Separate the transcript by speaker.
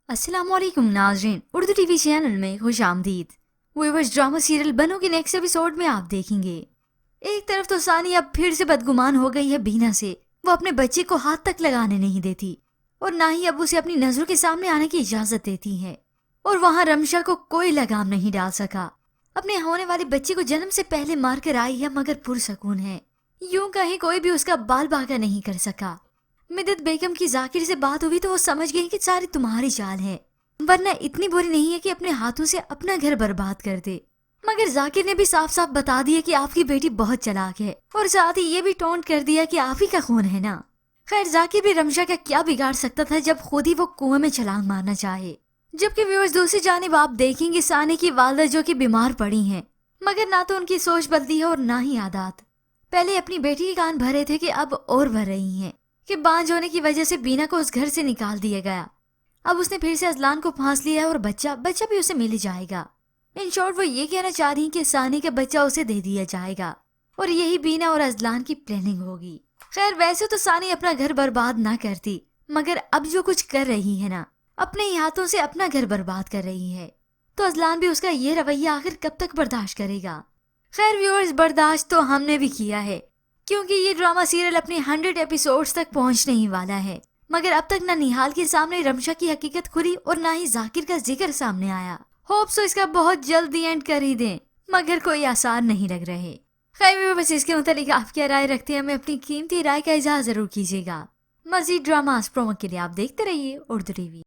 Speaker 1: السلام علیکم ناظرین، اردو ٹی وی چینل میں خوش آمدید۔ ویورز، ڈرامہ سیریل بنو کے نیکسٹ ایپیسوڈ میں آپ دیکھیں گے ایک طرف تو ثانی اب پھر سے بدگمان ہو گئی ہے بینا سے، وہ اپنے بچے کو ہاتھ تک لگانے نہیں دیتی اور نہ ہی اب اسے اپنی نظروں کے سامنے آنے کی اجازت دیتی ہے، اور وہاں رمشا کو کوئی لگام نہیں ڈال سکا۔ اپنے ہونے والے بچے کو جنم سے پہلے مار کر آئی ہے مگر پرسکون ہے، یوں کہیں کوئی بھی اس کا بال باغہ نہیں کر سکا۔ مدت بیگم کی ذاکر سے بات ہوئی تو وہ سمجھ گئی کہ ساری تمہاری چال ہے، ورنہ اتنی بری نہیں ہے کہ اپنے ہاتھوں سے اپنا گھر برباد کر دے۔ مگر ذاکر نے بھی صاف صاف بتا دیا کہ آپ کی بیٹی بہت چلاک ہے، اور ساتھ ہی یہ بھی ٹونٹ کر دیا کہ آپ ہی کا خون ہے نا۔ خیر، ذاکر بھی رمشا کا کیا بگاڑ سکتا تھا جب خود ہی وہ کنویں میں چھلانگ مارنا چاہے۔ جبکہ ویورز، دوسری جانب آپ دیکھیں گے ثانی کی والدہ جو کہ بیمار پڑی ہیں، مگر نہ تو ان کی سوچ بدلی ہے اور نہ ہی عادات۔ پہلے اپنی بیٹی کے کان بھرے تھے کہ اب اور بھر رہی ہیں کہ بانجھ ہونے کی وجہ سے بینا کو اس گھر سے نکال دیا گیا۔ اب اس نے پھر سے ازلان کو پھانس لیا ہے اور بچہ بھی اسے مل جائے گا۔ ان شارٹ وہ یہ کہنا چاہ رہی ہیں کہ ثانی کا بچہ اسے دے دیا جائے گا، اور یہی بینا اور ازلان کی پلاننگ ہوگی۔ خیر، ویسے تو ثانی اپنا گھر برباد نہ کرتی، مگر اب جو کچھ کر رہی ہے نا، اپنے ہی ہاتھوں سے اپنا گھر برباد کر رہی ہے، تو ازلان بھی اس کا یہ رویہ آخر کب تک برداشت کرے گا؟ خیر ویورز، برداشت تو ہم نے بھی کیا ہے، کیونکہ یہ ڈرامہ سیریل اپنے 100 ایپیسوڈز تک پہنچنے ہی والا ہے، مگر اب تک نہ نہال کے سامنے رمشا کی حقیقت کھلی اور نہ ہی ذاکر کا ذکر سامنے آیا۔ ہوپ سو اس کا بہت جلدی اینڈ کر ہی دیں، مگر کوئی آثار نہیں لگ رہے۔ خیر بس اس کے متعلق آپ کیا رائے رکھتے ہیں، ہمیں اپنی قیمتی رائے کا اظہار ضرور کیجیے گا۔ مزید ڈراماز پرومو کے لیے آپ دیکھتے رہیے اردو ٹی وی۔